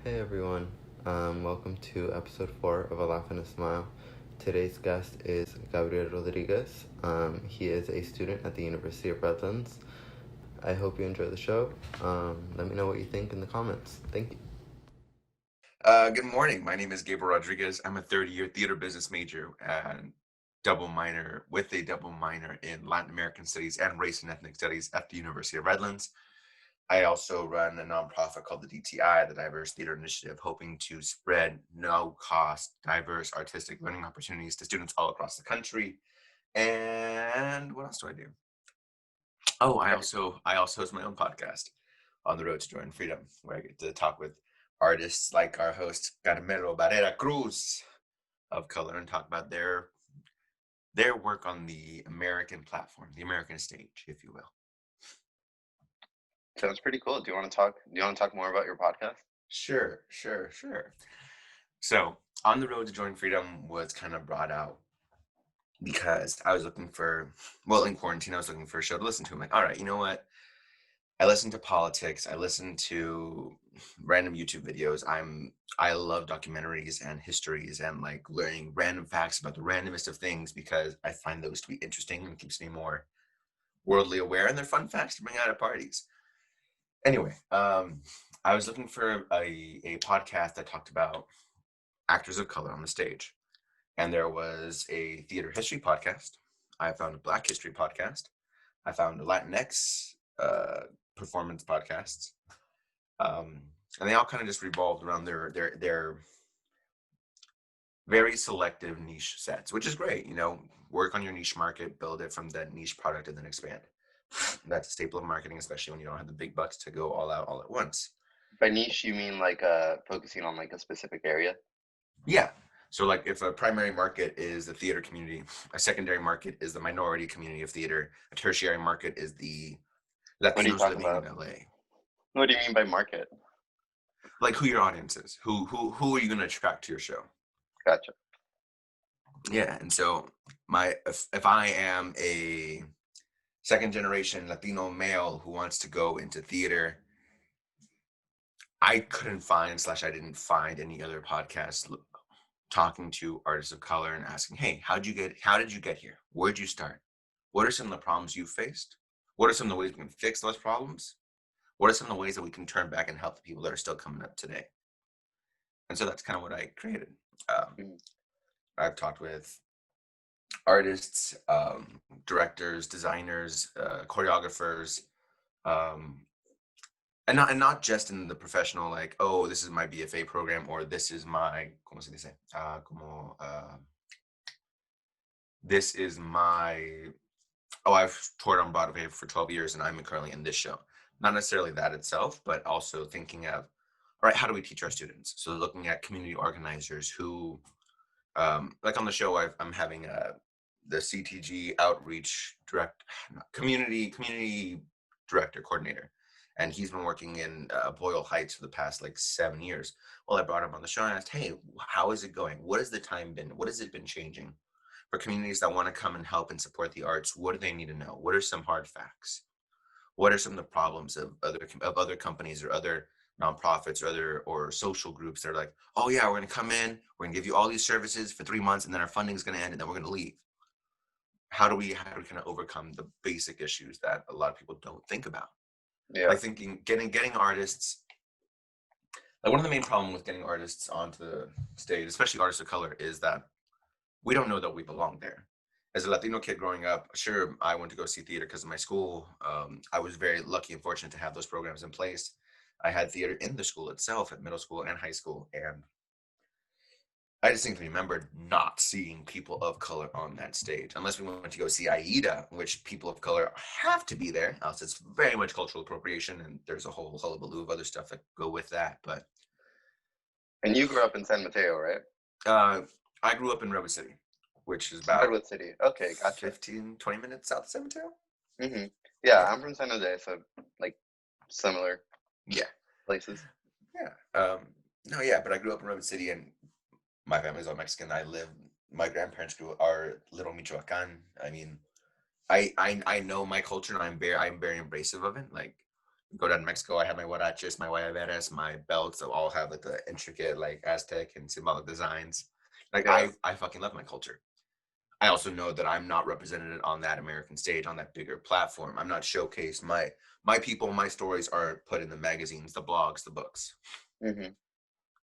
Hey everyone, welcome to episode 4 of A Laugh and a Smile. Today's guest is Gabriel Rodriguez. He is a student at the University of Redlands. I hope you enjoy the show. Let me know what you think in the comments. Thank you. Good morning. My name is Gabriel Rodriguez. I'm a third-year theater business major and double minor in Latin American studies and race and ethnic studies at the University of Redlands. I also run a nonprofit called the DTI, the Diverse Theater Initiative, hoping to spread no-cost, diverse artistic learning opportunities to students all across the country. And what else do I do? Oh, I also host my own podcast, On the Road to Joy and Freedom, where I get to talk with artists like our host Carmelo Barrera Cruz of color and talk about their work on the American platform, the American stage, if you will. Sounds pretty cool. Do you want to talk more about your podcast? Sure. So, On the Road to Joy and Freedom was kind of brought out because I was looking for, in quarantine, I was looking for a show to listen to. I'm like, all right, you know what? I listen to politics. I listen to random YouTube videos. I love documentaries and histories and like learning random facts about the randomest of things because I find those to be interesting and keeps me more worldly aware. And they're fun facts to bring out at parties. Anyway, I was looking for a podcast that talked about actors of color on the stage, and there was a theater history podcast. I found a Black history podcast. I found a Latinx performance podcasts, and they all kind of just revolved around their very selective niche sets, which is great. Work on your niche market, build it from that niche product, and then expand. That's a staple of marketing, especially when you don't have the big bucks to go all out all at once. By niche, you mean like focusing on like a specific area? Yeah. So like if a primary market is the theater community, a secondary market is the minority community of theater, a tertiary market is the What are you Latinos talking living in about? LA. What do you mean by market? Like who your audience is. Who are you going to attract to your show? Gotcha. Yeah. And so if I am a second generation Latino male who wants to go into theater, I couldn't find / I didn't find any other podcasts talking to artists of color and asking, hey, how did you get here? Where'd you start? What are some of the problems you faced? What are some of the ways we can fix those problems? What are some of the ways that we can turn back and help the people that are still coming up today? And so that's kind of what I created. Mm. I've talked with artists, directors, designers, choreographers, and not just in the professional, like, oh, this is my BFA program, or this is my, ¿cómo se dice? This is my, I've toured on Broadway for 12 years and I'm currently in this show. Not necessarily that itself, but also thinking of, all right, how do we teach our students? So looking at community organizers who, like on the show, I'm having the CTG outreach community director coordinator, and he's been working in Boyle Heights for the past like 7 years. Well, I brought him on the show and asked, hey, how is it going? What has the time been? What has it been changing? For communities that want to come and help and support the arts, what do they need to know? What are some hard facts? What are some of the problems of other companies or other nonprofits or social groups that are like, oh yeah, we're going to come in, we're going to give you all these services for 3 months, and then our funding is going to end, and then we're going to leave. How do we kind of overcome the basic issues that a lot of people don't think about? Yeah. Like thinking, getting artists. Like one of the main problems with getting artists onto the stage, especially artists of color, is that we don't know that we belong there. As a Latino kid growing up, sure, I went to go see theater because of my school. I was very lucky and fortunate to have those programs in place. I had theater in the school itself at middle school and high school. And I distinctly remember not seeing people of color on that stage, unless we went to go see Aida, which people of color have to be there, else it's very much cultural appropriation, and there's a whole hullabaloo of other stuff that go with that. But And you grew up in San Mateo, right? I grew up in Redwood City, which is about Redwood City. Okay, gotcha. 15-20 minutes south of San Mateo. Mm-hmm. Yeah, I'm from San Jose, so like similar Yeah. places. Yeah. No, yeah, but I grew up in Redwood City, and my family's all Mexican. My grandparents are little Michoacan. I mean, I know my culture, and I'm very embracive of it. Like, Go down to Mexico, I have my huaraches, my guayaberas, my belts. They'll all have like the intricate like Aztec and symbolic designs. Like Yeah. I fucking love my culture. I also know that I'm not represented on that American stage, on that bigger platform. I'm not showcased. My people, my stories are put in the magazines, the blogs, the books. Mm-hmm.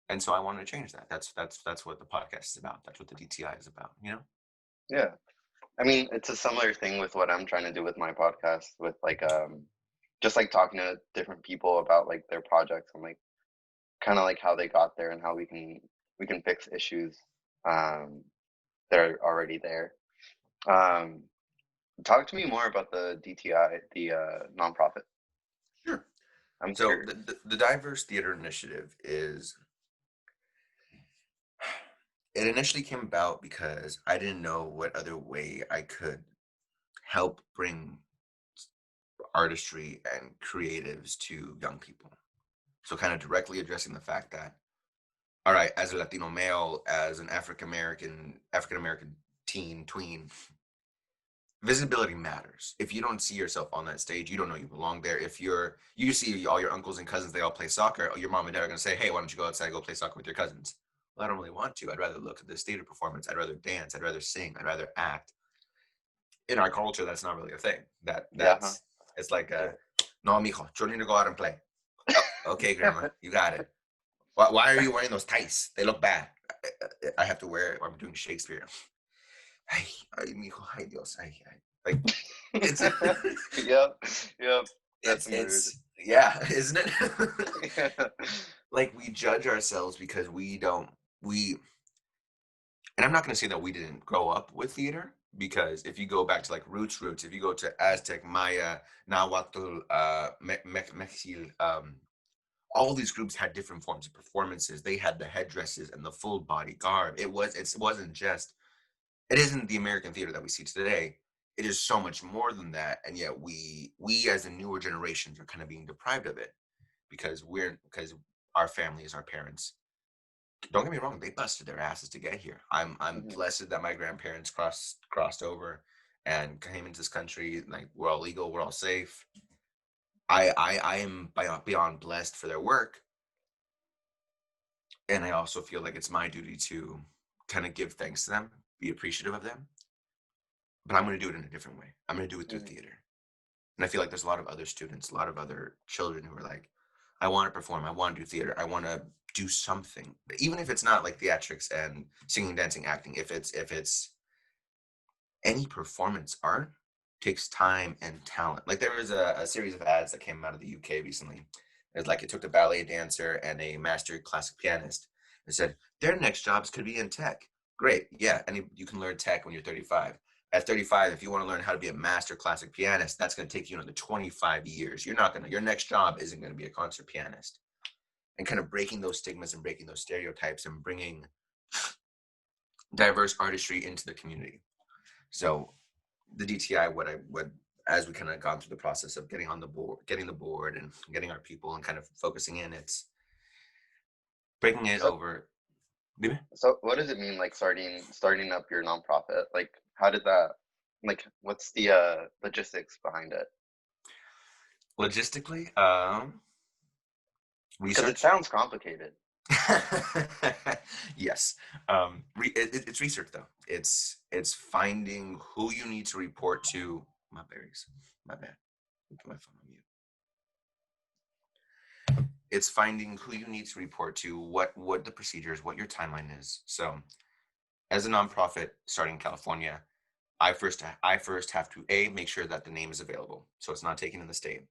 And so I wanted to change that. That's what the podcast is about. That's what the DTI is about, you know? Yeah. I mean, it's a similar thing with what I'm trying to do with my podcast, with like just like talking to different people about like their projects and like kind of like how they got there and how we can fix issues um that are already there. Um, Talk to me more about the DTI, the nonprofit. Sure. I'm So curious. the Diverse Theater Initiative it initially came about because I didn't know what other way I could help bring artistry and creatives to young people. So kind of directly addressing the fact that, all right, as a Latino male, as an African American tween, visibility matters. If you don't see yourself on that stage, you don't know you belong there. If you see all your uncles and cousins, they all play soccer, your mom and dad are gonna say, hey, why don't you go outside and go play soccer with your cousins? Well, I don't really want to. I'd rather look at this theater performance. I'd rather dance. I'd rather sing. I'd rather act. In our culture, that's not really a thing. Yeah, huh? It's like Yeah. no, mijo, you need to go out and play. Oh, okay, grandma, you got it. Why are you wearing those tights? They look bad. I have to wear it. I'm doing Shakespeare. Ay, ay, mijo, ay, Dios, ay, ay. Like it's Yep, yep. That's mood. yeah, isn't it? Yeah. Like we judge ourselves because we and I'm not going to say that we didn't grow up with theater, because if you go back to like roots, if you go to Aztec, Maya, Nahuatl, Mexil, all these groups had different forms of performances. They had the headdresses and the full body garb. It isn't the American theater that we see today. It is so much more than that, and yet we as the newer generations are kind of being deprived of it because our families, our parents, don't get me wrong, they busted their asses to get here. I'm Mhm. blessed that my grandparents crossed over and came into this country. Like we're all legal, we're all safe. I am beyond blessed for their work, and I also feel like it's my duty to kind of give thanks to them, be appreciative of them. But I'm going to do it in a different way. I'm going to do it through Mhm. theater. And I feel like there's a lot of other students, a lot of other children who are like, I want to perform, I want to do theater, I want to do something. Even if it's not like theatrics and singing, dancing, acting, if it's any performance art takes time and talent. Like there was a series of ads that came out of the UK recently. It's like it took a ballet dancer and a master classic pianist and said their next jobs could be in tech. Great, yeah, and you can learn tech when you're 35. At 35, if you want to learn how to be a master classic pianist, that's going to take you another 25 years. Your next job isn't going to be a concert pianist. And kind of breaking those stigmas and breaking those stereotypes and bringing diverse artistry into the community. So the DTI, what as we kind of gone through the process of getting on the board, getting the board and getting our people and kind of focusing in, it's breaking it So, over. Dime. so what does it mean, like starting up your nonprofit? Like, how did that? Like, what's the logistics behind it? Logistically, Because it research. sounds complicated. Yes, it's research though. It's finding who you need to report to. My berries, my bad. Put my phone on mute. It's finding who you need to report to, what the procedures, what your timeline is. So as a nonprofit starting in California, I first have to make sure that the name is available, so it's not taken in the state.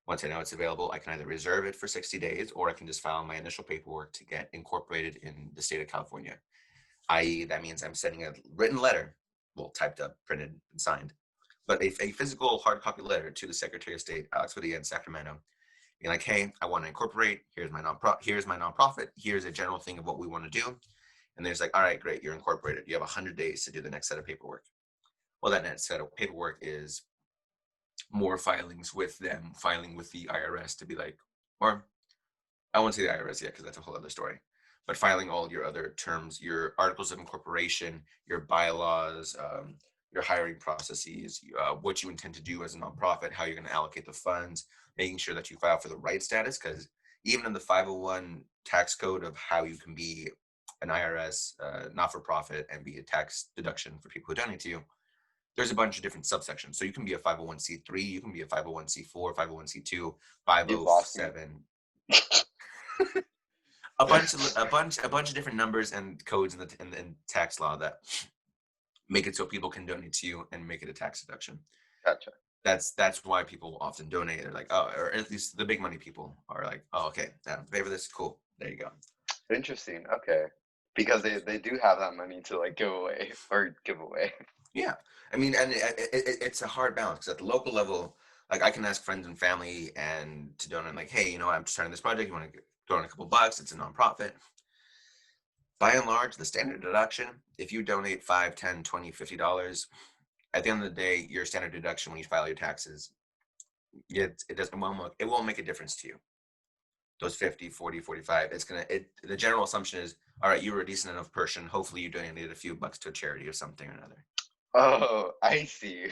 Once I know it's available, I can either reserve it for 60 days or I can just file my initial paperwork to get incorporated in the state of California. I.e., that means I'm sending a written letter, well, typed up, printed, and signed, but a physical hard copy letter to the Secretary of State, Alex Padilla in Sacramento, being like, hey, I want to incorporate. Here's my nonprofit. Here's a general thing of what we want to do. And there's like, all right, great, you're incorporated. You have 100 days to do the next set of paperwork. Well, that next set of paperwork is more filings with them, filing with the IRS to be like, or I won't say the IRS yet because that's a whole other story, but filing all your other terms, your articles of incorporation, your bylaws, your hiring processes, what you intend to do as a nonprofit, how you're going to allocate the funds, making sure that you file for the right status, because even in the 501 tax code of how you can be an IRS not-for-profit and be a tax deduction for people who donate to you, there's a bunch of different subsections. So you can be a 501c3, you can be a 501c4, 501c2, You've lost me. 507. a bunch of different numbers and codes in the tax law that make it so people can donate to you and make it a tax deduction. Gotcha. That's why people often donate. They're like, oh, or at least the big money people are like, oh, okay, pay for this, cool, there you go. Interesting. Okay, because they do have that money to like give away. Yeah, I mean, and it's a hard balance, because at the local level, like I can ask friends and family and to donate, like, hey, I'm just starting this project, you want to throw in a couple bucks, it's a nonprofit. By and large, the standard deduction, if you donate $5, $10, $20, $50, at the end of the day, your standard deduction when you file your taxes, it won't make a difference to you. Those 50, 40, 45, the general assumption is, all right, you were a decent enough person, hopefully you donated a few bucks to a charity or something or another. Oh, I see.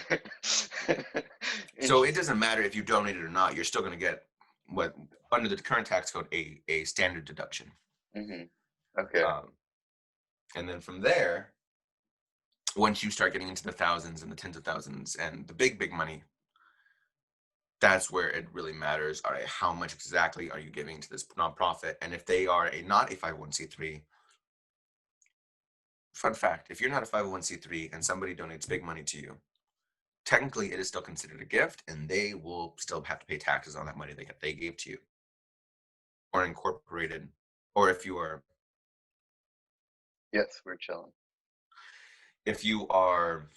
So it doesn't matter if you donated or not, you're still going to get what, under the current tax code, a standard deduction. Mm-hmm. Okay. And then from there, once you start getting into the thousands and the tens of thousands and the big money, that's where it really matters. All right, how much exactly are you giving to this nonprofit? And if they are not a 501c3, fun fact, if you're not a 501c3 and somebody donates big money to you, technically it is still considered a gift, and they will still have to pay taxes on that money they gave to you. Or incorporated, or if you are... Yes, we're chilling. If you are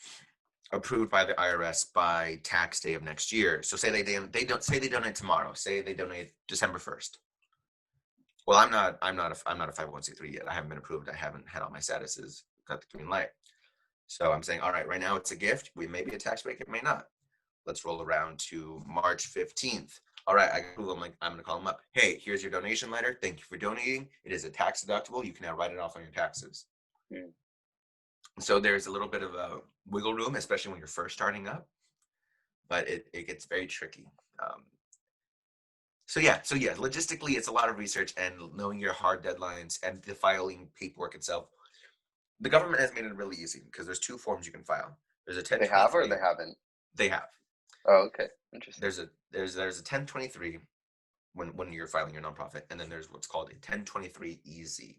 approved by the IRS by tax day of next year, so say they donate tomorrow, say they donate December 1st. Well, I'm not a 501c3 yet. I haven't been approved. I haven't had all my statuses, got the green light. So I'm saying, all right, right now it's a gift. We may be a tax break, it may not. Let's roll around to March 15th. All right, I'm going to call them up. Hey, here's your donation letter. Thank you for donating. It is a tax deductible. You can now write it off on your taxes. Mm. So there's a little bit of a wiggle room, especially when you're first starting up, but it gets very tricky. So yeah, logistically, it's a lot of research and knowing your hard deadlines and the filing paperwork itself. The government has made it really easy because there's two forms you can file. There's a 1023. They have or they haven't? They have. Oh, okay, interesting. There's a 1023 when you're filing your nonprofit, and then there's what's called a 1023 easy.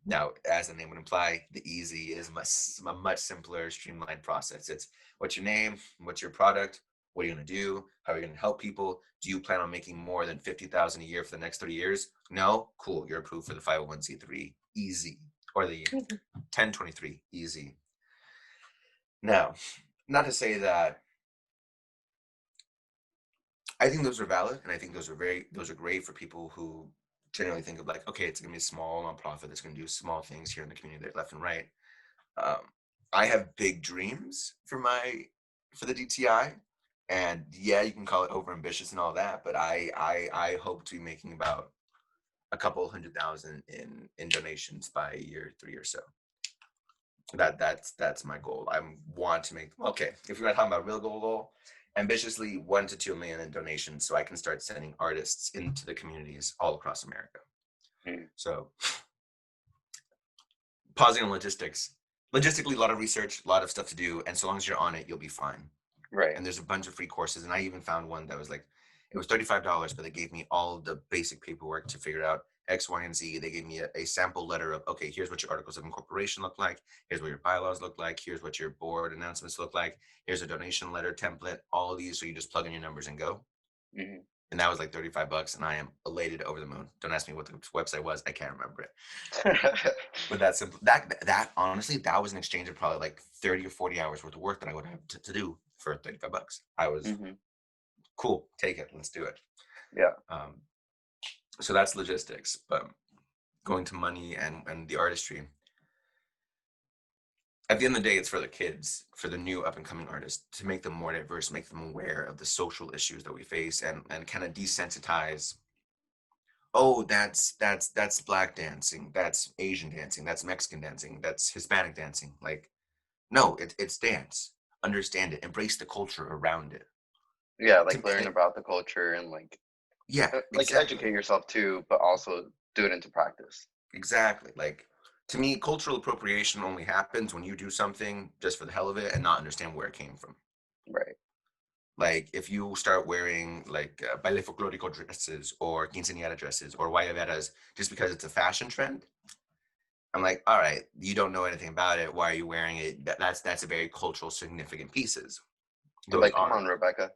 Now, as the name would imply, the easy is a much simpler, streamlined process. It's what's your name, what's your product, what are you going to do, how are you going to help people, do you plan on making more than $50,000 a year for the next 3 years? No? Cool, you're approved for the 501c3 easy, or the 1023 easy. Now, not to say that I think those are valid, and I think those are great for people who generally think of like, okay, it's going to be a small nonprofit that's going to do small things here in the community, left and right. I have big dreams for the DTI, and yeah, you can call it overambitious and all that, but I hope to be making about a couple $100,000 in donations by year 3 or so. That's my goal. I want to make, okay, if you're talking about real goal, ambitiously 1 to 2 million in donations, so I can start sending artists into the communities all across America. So pausing on logistically, a lot of research, a lot of stuff to do, and so long as you're on it, you'll be fine. Right. And there's a bunch of free courses, and I even found one that was like, it was $35, but they gave me all the basic paperwork to figure out X, Y, and Z. They gave me a sample letter of, okay, here's what your articles of incorporation look like. Here's what your bylaws look like. Here's what your board announcements look like. Here's a donation letter template, all of these. So you just plug in your numbers and go. Mm-hmm. And that was like $35, and I am elated over the moon. Don't ask me what the website was. I can't remember it. But that's simple. That honestly, that was an exchange of probably like 30 or 40 hours worth of work that I would have to do for $35. I was cool. Take it. Let's do it. Yeah. So that's logistics, but going to money and the artistry. At the end of the day, it's for the kids, for the new up and coming artists, to make them more diverse, make them aware of the social issues that we face, and kind of desensitize. Oh, that's Black dancing, that's Asian dancing, that's Mexican dancing, that's Hispanic dancing. Like, no, it's dance. Understand it. Embrace the culture around it. Yeah, To like me, learn about the culture and yeah, like exactly. educate yourself too, but also do it into practice. Exactly. Like, to me, cultural appropriation only happens when you do something just for the hell of it and not understand where it came from. Right. Like, if you start wearing like baile folklorico dresses or quinceañera dresses or guayaberas just because it's a fashion trend, I'm like, all right, you don't know anything about it. Why are you wearing it? That's a very cultural significant pieces. So Those like, come are. on, Rebecca.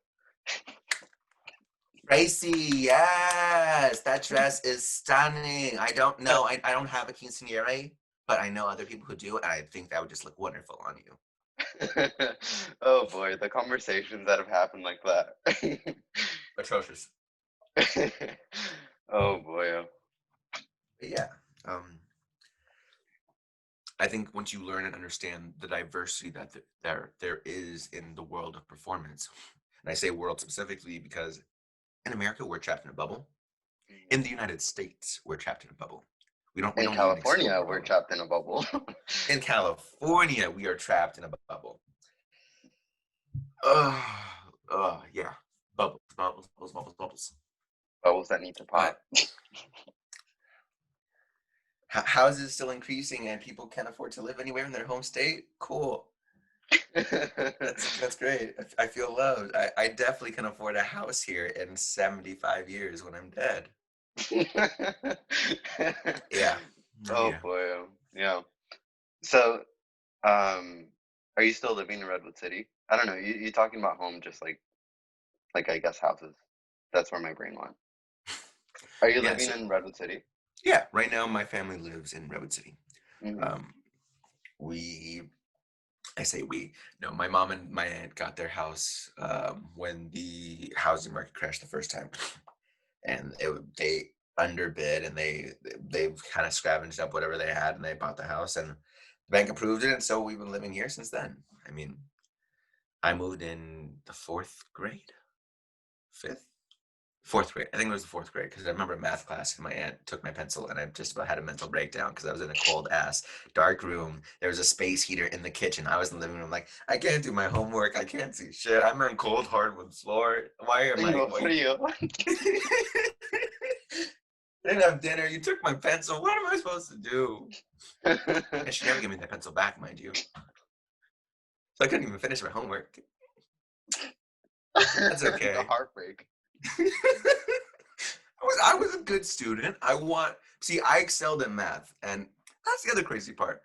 Tracy, yes, that dress is stunning. I don't know. I don't have a quinceañera, but I know other people who do, and I think that would just look wonderful on you. Oh boy, the conversations that have happened like that. Atrocious. Oh boy. Oh. But yeah. Um, I think once you learn and understand the diversity that there is in the world of performance, and I say world specifically because in America we're trapped in a bubble. In the United States, we're trapped in a bubble. We In don't even exist in the California, we're world. trapped in a bubble. In California, we are trapped in a bubble. Oh, yeah. Bubbles, bubbles, bubbles, bubbles, bubbles. Bubbles that need to pop. But houses still increasing and people can't afford to live anywhere in their home state? Cool. That's great. I feel loved. I definitely can afford a house here in 75 years when I'm dead. Yeah. Oh, Oh yeah. boy. Oh. Yeah. So, are you still living in Redwood City? I don't know. You talking about home, just like I guess houses. That's where my brain went. Are you Yeah. living So, in Redwood City? yeah, right now my family lives in Redwood City. Hmm. Um, we, I say we, no, my mom and my aunt got their house when the housing market crashed the first time. And they underbid and they kind of scavenged up whatever they had and they bought the house and the bank approved it. And so we've been living here since then. I mean, I moved in the fourth grade, fifth, fourth grade. I think it was the fourth grade because I remember math class and my aunt took my pencil and I just about had a mental breakdown because I was in a cold ass dark room. There was a space heater in the kitchen. I was in the living room like I can't do my homework. I can't see shit. I'm on cold hardwood floor. Why am I? What are Why? you? I didn't have dinner. You took my pencil. What am I supposed to do? And she never gave me that pencil back, mind you. So I couldn't even finish my homework. That's The okay. heartbreak. I was a good student. I excelled at math, and that's the other crazy part.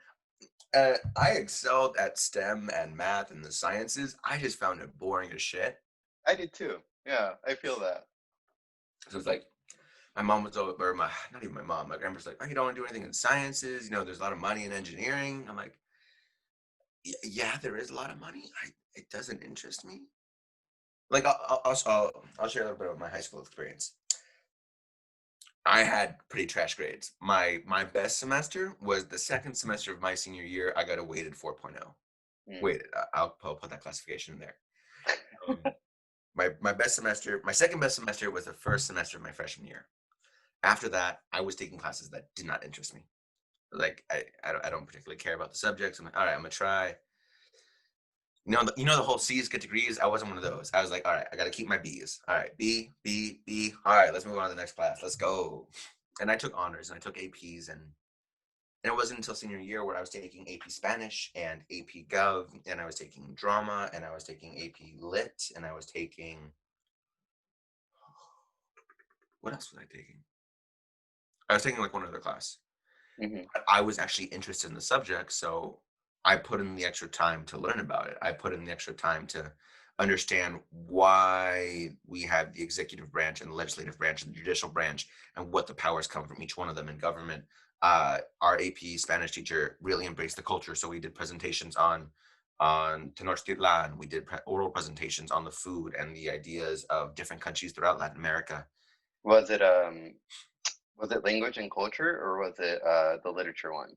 I excelled at STEM and math and the sciences. I just found it boring as shit. I did too. Yeah, I feel that. So it's like my mom was over, or my not even my mom. My grandpa's like, "Oh, you don't want to do anything in sciences? You know, there's a lot of money in engineering." I'm like, yeah, there is a lot of money. It doesn't interest me. Like I'll share a little bit of my high school experience. I had pretty trash grades. My best semester was the second semester of my senior year. I got a weighted 4.0. Mm. Weighted. I'll put that classification in there. My best semester, my second best semester was the first semester of my freshman year. After that, I was taking classes that did not interest me. Like I don't particularly care about the subjects. I'm like, all right, I'm gonna try. You know the whole C's get degrees. I wasn't one of those. I was like, all right, I got to keep my B's. All right, B, B, B. All right, let's move on to the next class. Let's go. And I took honors and I took APs and it wasn't until senior year where I was taking AP Spanish and AP Gov and I was taking drama and I was taking AP Lit and I was taking what else was I taking? I was taking like one other class. Hmm. I was actually interested in the subject, so I put in the extra time to learn about it. I put in the extra time to understand why we have the executive branch and the legislative branch and the judicial branch and what the powers come from each one of them in government. Our AP Spanish teacher really embraced the culture, so we did presentations on Tenochtitlan. We did oral presentations on the food and the ideas of different countries throughout Latin America. Was it language and culture or was it the literature one?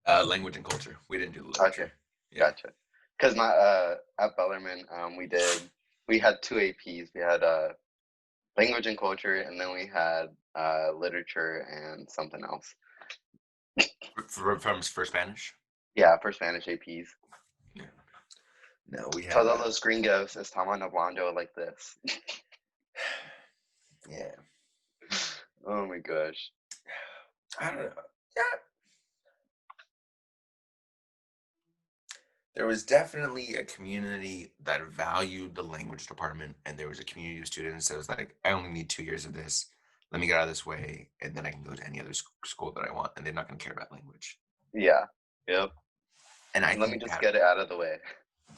Language and culture. We didn't do the Okay, literature. Yeah. gotcha. Because my at Bellarmine, we had two APs. We had language and culture, and then we had literature and something else. For Spanish. Yeah, for Spanish APs. Yeah. No, we have Todos los gringos estaban hablando like this. yeah. Oh my gosh. I don't know. Yeah. There was definitely a community that valued the language department, and there was a community of students that was like, I only need 2 years of this. Let me get out of this way, and then I can go to any other school that I want, and they're not going to care about language. Yeah. Yep. And I Let me think just that, get it out of the way.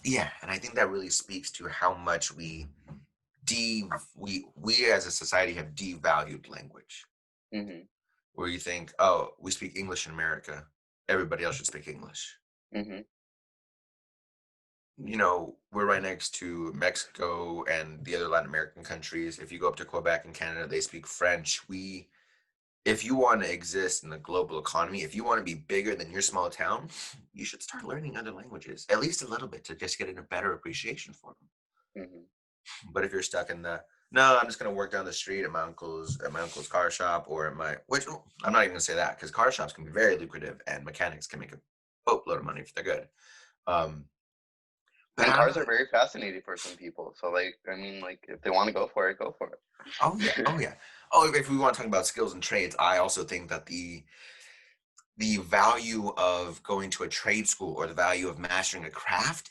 yeah, and I think that really speaks to how much we as a society have devalued language. Mm-hmm. Where you think, oh, we speak English in America, everybody else should speak English. Mm-hmm. You know, we're right next to Mexico and the other Latin American countries. If you go up to Quebec and Canada, they speak French. If you want to exist in the global economy, if you want to be bigger than your small town, you should start learning other languages, at least a little bit, to just get a better appreciation for them. Mm-hmm. But if you're stuck in no, I'm just gonna work down the street at my uncle's car shop, or which I'm not even gonna say that, because car shops can be very lucrative and mechanics can make a boatload of money if they're good. But And I don't cars know. are very fascinating for some people. So, like, I mean, like, if they want to go for it, go for it. Oh yeah, oh yeah. Oh, if we want to talk about skills and trades, I also think that the value of going to a trade school or the value of mastering a craft,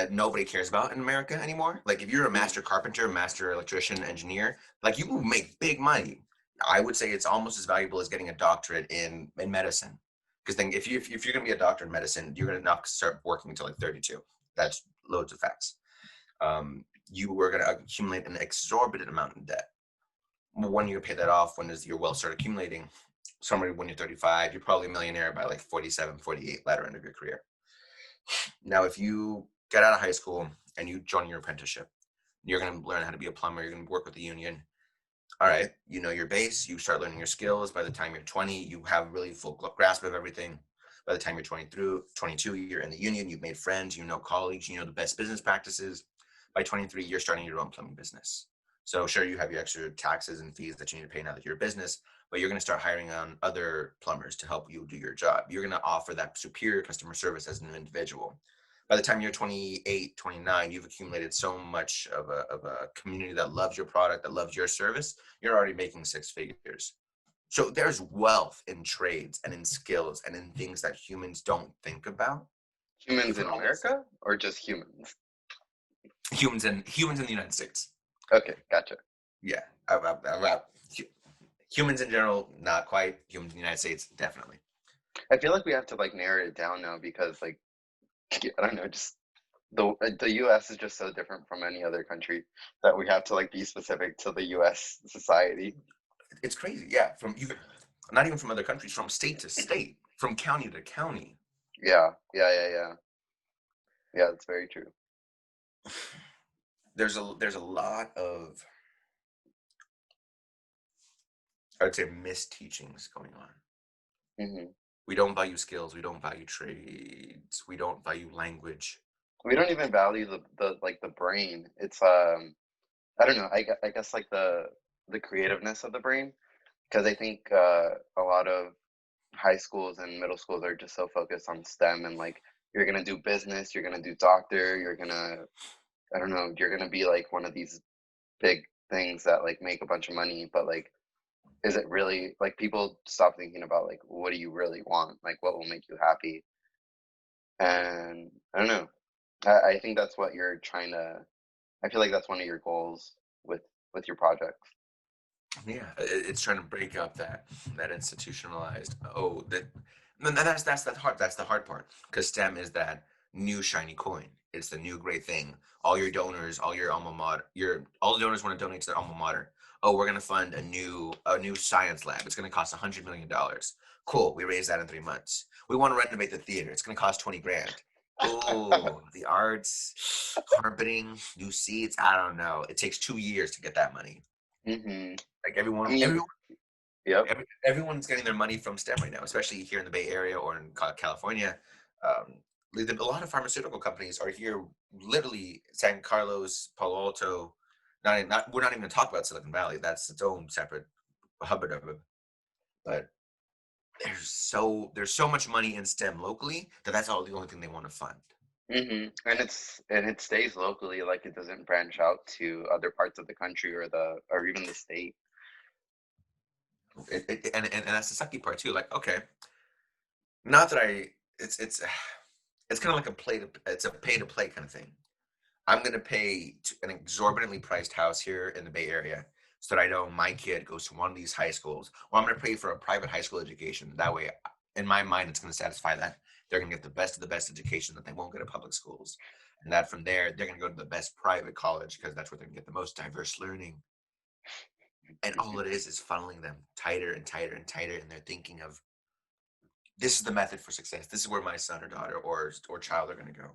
nobody cares about in America anymore. Like if you're a master carpenter, master electrician, engineer, like you will make big money. I would say it's almost as valuable as getting a doctorate in medicine. Because then if you're going to be a doctor in medicine, you're going to not start working until like 32. That's loads of facts. You are going to accumulate an exorbitant amount in debt. When you pay that off, when does your wealth start accumulating? Somewhere when you're 35, you're probably a millionaire by like 47, 48, latter end of your career. Now, if you get out of high school and you join your apprenticeship, you're going to learn how to be a plumber. You're going to work with the union. All right, you know your base. You start learning your skills. By the time you're 20, you have really full grasp of everything. By the time you're 22, you're in the union. You've made friends. You know colleagues. You know the best business practices. By 23, you're starting your own plumbing business. So sure, you have your extra taxes and fees that you need to pay now that you're a business, but you're going to start hiring on other plumbers to help you do your job. You're going to offer that superior customer service as an individual. By the time you're 28, 29, you've accumulated so much of a community that loves your product, that loves your service. You're already making six figures. So there's wealth in trades and in skills and in things that humans don't think about. Humans in America or just humans? Humans in the United States. Okay, gotcha. Yeah. Humans in general, not quite. Humans in the United States, definitely. I feel like we have to like narrow it down now because like I don't know, just the U.S. is just so different from any other country that we have to like be specific to the U.S. society. It's crazy. Yeah. Not even from other countries, from state to state, from county to county. Yeah. Yeah, that's very true. There's a lot of, I would say, misteachings going on. Mm-hmm. We don't value skills. We don't value trades. We don't value language. We don't even value the like the brain. It's I don't know. I guess like the creativeness of the brain, because I think a lot of high schools and middle schools are just so focused on STEM and like you're gonna do business, you're gonna do doctor, you're gonna I don't know, you're gonna be like one of these big things that like make a bunch of money, but like is it really like people stop thinking about like what do you really want? Like what will make you happy? And I don't know. I think that's what you're trying to I feel like that's one of your goals with your projects. Yeah, it's trying to break up that institutionalized. Oh, that's the hard part, because STEM is that new shiny coin. It's the new great thing. All your donors, all your alma mater, all the donors want to donate to their alma mater. Oh, we're gonna fund a new science lab. It's gonna cost $100 million. Cool, we raised that in 3 months. We want to renovate the theater. It's gonna cost 20 grand. Oh, the arts, carpeting, new seats. I don't know. It takes 2 years to get that money. Mm-hmm. Like I mean, yep. everyone's getting their money from STEM right now, especially here in the Bay Area or in California. Um, a lot of pharmaceutical companies are here, literally San Carlos, Palo Alto. We're not even going to talk about Silicon Valley. That's its own separate hubbub. But there's so much money in STEM locally that's all the only thing they want to fund. And it stays locally, like it doesn't branch out to other parts of the country or even the state. And that's the sucky part too. Like, okay, not that I, it's kind of like it's a pay to play kind of thing. I'm gonna pay an exorbitantly priced house here in the Bay Area so that I know my kid goes to one of these high schools, or I'm gonna pay for a private high school education. That way, in my mind, it's gonna satisfy that they're gonna get the best of the best education that they won't get at public schools, and that from there they're gonna go to the best private college because that's where they're gonna get the most diverse learning. And all it is funneling them tighter and tighter and tighter, and they're thinking of this is the method for success. This is where my son or daughter or child are gonna go.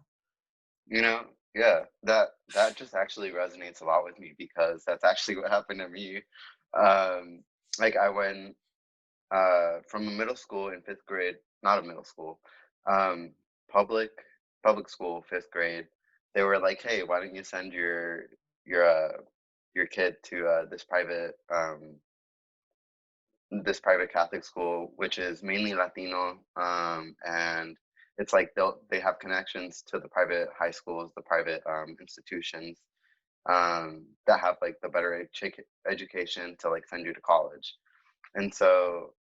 You know, yeah, that just actually resonates a lot with me because that's actually what happened to me. Um, like I went from a middle school in fifth grade, not a middle school, um, public public school, fifth grade. They were like, "Hey, why don't you send your your kid to this private Catholic school, which is mainly Latino, and it's like they have connections to the private high schools, the private institutions that have like the better education to like send you to college." And so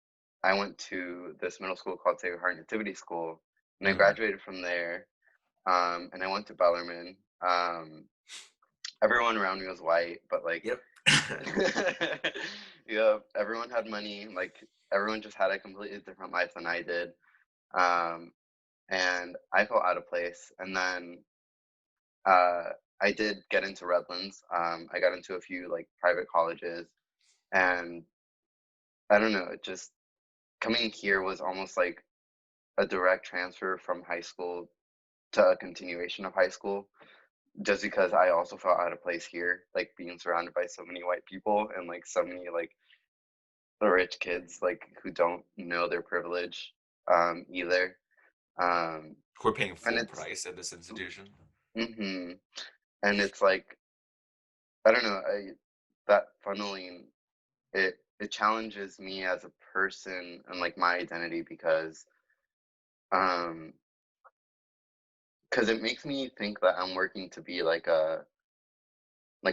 I went to this middle school called Sacred Heart Nativity School, and I Mm. graduated from there. And I went to Bellarmine. Everyone around me was white, but like, Yep. yeah, everyone had money. Like, everyone just had a completely different life than I did. Um, and I felt out of place. And then uh, I did get into Redlands. I got into a few like private colleges, and I don't know, it just coming here was almost like a direct transfer from high school to a continuation of high school, just because I also felt out of place here, like being surrounded by so many white people and like so many like the rich kids like who don't know their privilege either. Um, We're paying and full it's price at this institution. hmm and it's like I don't know, that funneling it challenges me as a person and like my identity um because it makes me think that I'm working to be like a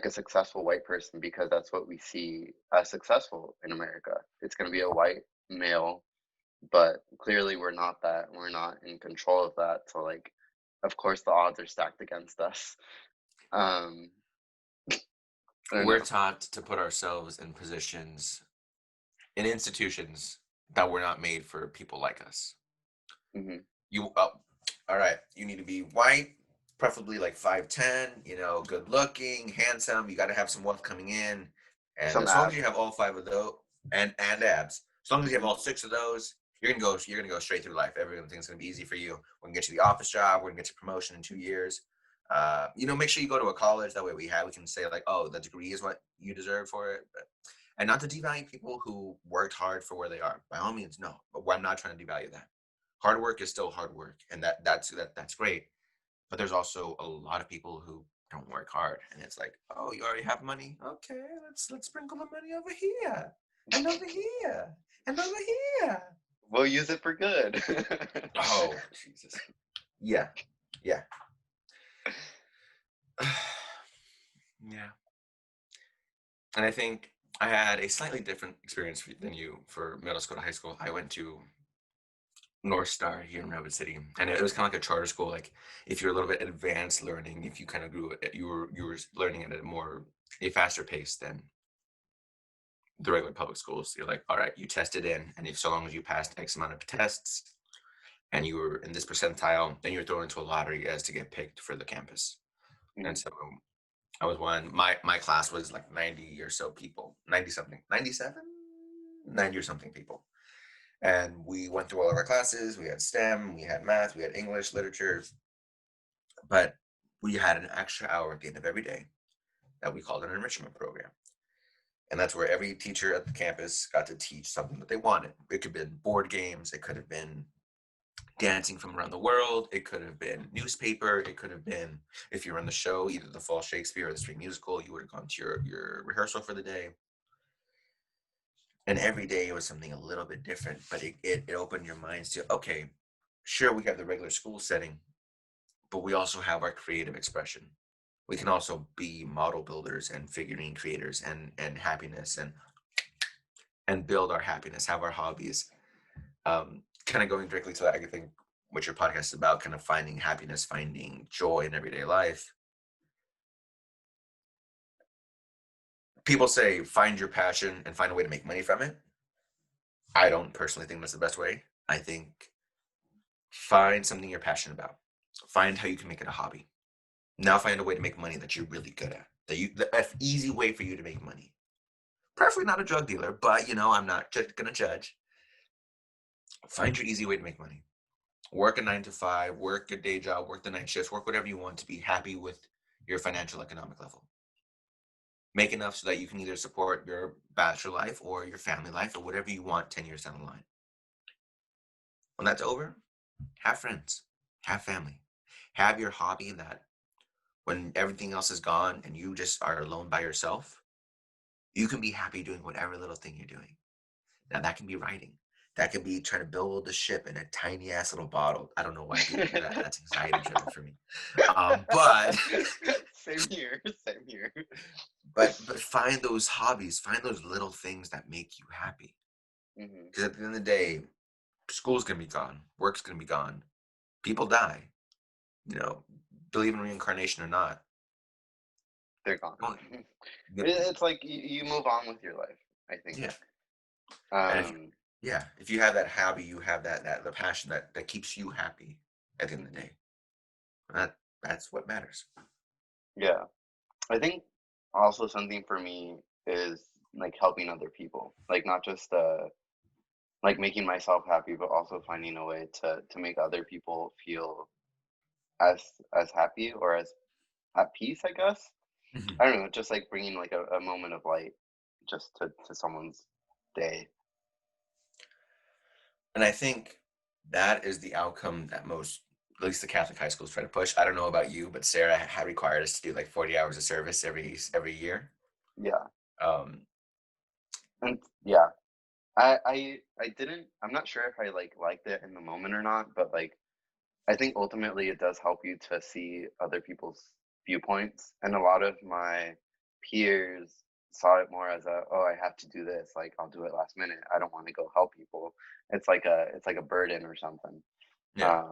successful white person because that's what we see as successful in America. It's going to be a white male, but clearly we're not that. We're not in control of that. So like, of course, the odds are stacked against us. Um, I don't We're know. taught to put ourselves in positions in institutions that were not made for people like us. Hmm. You all right, you need to be white, preferably like 5'10", good looking, handsome, you got to have some wealth coming in. And Some as long as you abs. have all five of those and abs, as long as you have all six of those, you're gonna go straight through life. Everything's gonna be easy for you. We're gonna get you the office job, we're gonna get you promotion in 2 years. Make sure you go to a college, that way we can say like, oh, the degree is what you deserve for it. And not to devalue people who worked hard for where they are. By all means, no. But I'm not trying to devalue that. Hard work is still hard work, and that's great. But there's also a lot of people who don't work hard, and it's like, oh, you already have money. Okay, let's sprinkle the money over here, and over here, and over here. We'll use it for good. Oh, Jesus. Yeah, yeah, yeah. And I think I had a slightly different experience than you for middle school to high school. I went to North Star here in Redwood City, and it was kind of like a charter school. Like if you're a little bit advanced learning, if you kind of you were learning at a faster pace than the regular public schools. You're like, all right, you tested in, and if so long as you passed X amount of tests and you were in this percentile, then you're thrown into a lottery as to get picked for the campus. And Mhm. so I was one. My class was like 90 or so people, 90 something, 97, 90 or something people. And we went through all of our classes. We had STEM, we had math, we had English, literature, but we had an extra hour at the end of every day that we called an enrichment program. And that's where every teacher at the campus got to teach something that they wanted. It could have been board games, it could have been dancing from around the world, it could have been newspaper, it could have been, if you were in the show, either the Fall Shakespeare or the Street Musical, you would have gone to your rehearsal for the day. And every day it was something a little bit different, but it opened your minds to, okay, sure, we have the regular school setting, but we also have our creative expression. We can also be model builders and figurine creators and happiness and build our happiness, have our hobbies. Kind of going directly to that, I think what your podcast is about, kind of finding happiness, finding joy in everyday life. People say find your passion and find a way to make money from it. I don't personally think that's the best way. I think find something you're passionate about. Find how you can make it a hobby. Now find a way to make money that you're really good at. The easy way for you to make money. Preferably not a drug dealer, but I'm not gonna judge. Find your easy way to make money. Work a 9 to 5, work your day job, work the night shifts, work whatever you want to be happy with your financial economic level. Make enough so that you can either support your bachelor life or your family life or whatever you want 10 years down the line. When that's over, have friends, have family, have your hobby that when everything else is gone and you just are alone by yourself, you can be happy doing whatever little thing you're doing. Now that can be writing. That could be trying to build a ship in a tiny ass little bottle. I don't know why people do that. That's anxiety driven for me. But same here. But find those hobbies, find those little things that make you happy. Because at the end of the day, school's gonna be gone, work's gonna be gone, people die. Believe in reincarnation or not, they're gone. well, It's like you move on with your life, I think. Yeah. And if you have that hobby, you have that the passion that keeps you happy at the end of the day. That's what matters. Yeah. I think also something for me is like helping other people. Like not just like making myself happy, but also finding a way to make other people feel as happy or as at peace, I guess. I don't know, just like bringing like a moment of light just to someone's day. And I think that is the outcome that most, at least the Catholic high schools, try to push. I don't know about you, but Sarah had required us to do like 40 hours of service every year. Yeah. Um, And yeah, I didn't. I'm not sure if I liked it in the moment or not, but like I think ultimately it does help you to see other people's viewpoints, and a lot of my peers saw it more as oh, I have to do this, like I'll do it last minute. I don't want to go help people. It's like a burden or something. yeah.